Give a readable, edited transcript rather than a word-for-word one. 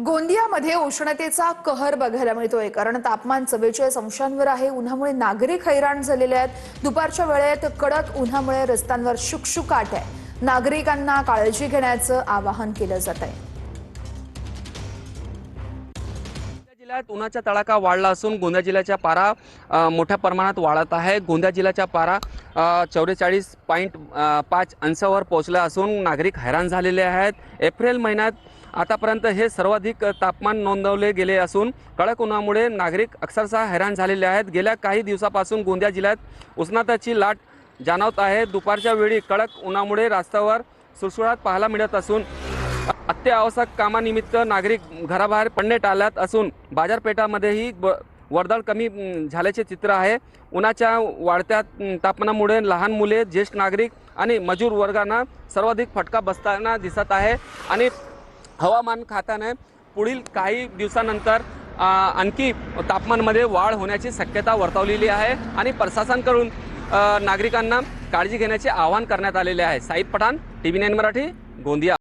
गोंदियामध्ये उष्णतेचा कहर बघायला मिळतोय, कारण तापमान 44 अंशांवर आहे। उन्हामुळे नागरिक हैराण झालेले आहेत। दुपारच्या वेळेत कडक उन्हामुळे रस्त्यांवर शुकशुकाट आहे। नागरिकांना काळजी घेण्याचं आवाहन केलं जात आहे। जिल्ह्यात उन्हाचा तडाखा वाढला असून गोंदिया जिल्ह्याचा पारा मोठ्या प्रमाणात वाढत आहे। गोंदिया जिल्ह्याचा पारा 44.5 अंशावर पोहोचला असून नागरिक हैराण झालेले आहेत। एप्रिल महिन्यात आतापर्यंत हे सर्वाधिक तापमान नोंदवले गेले असून कडक उन्हामुळे नागरिक अक्षरशः हैराण झालेले आहेत। गेल्या काही दिवसापासून गोंदिया जिल्ह्यात उष्णतेची लाट जाणवत आहे। दुपारच्या वेळी कडक उन्हामुळे रस्त्यावर सुळसुळाट पाहायला मिळत असून अत्यावश्यक कामानिमित्त नागरिक घराबाहेर पडणे टाळत असून बाजारपेठांमध्येही वर्दळ कमी झाल्याचे चित्र आहे। उन्हाच्या वाढत्या तापमानामुळे लहान मुले, ज्येष्ठ नागरिक आणि मजूर वर्गांना सर्वाधिक फटका बसताना दिसत आहे आणि हवामान खात्याने पुढील काही दिवसानंतर आणखी तापमानामध्ये वाढ होण्याची शक्यता वर्तवलेली आहे आणि प्रशासनाकडून नागरिकांना काळजी घेण्याचे आवाहन करण्यात आलेले आहे। साईद पठाण, TV9 मराठी, गोंदिया।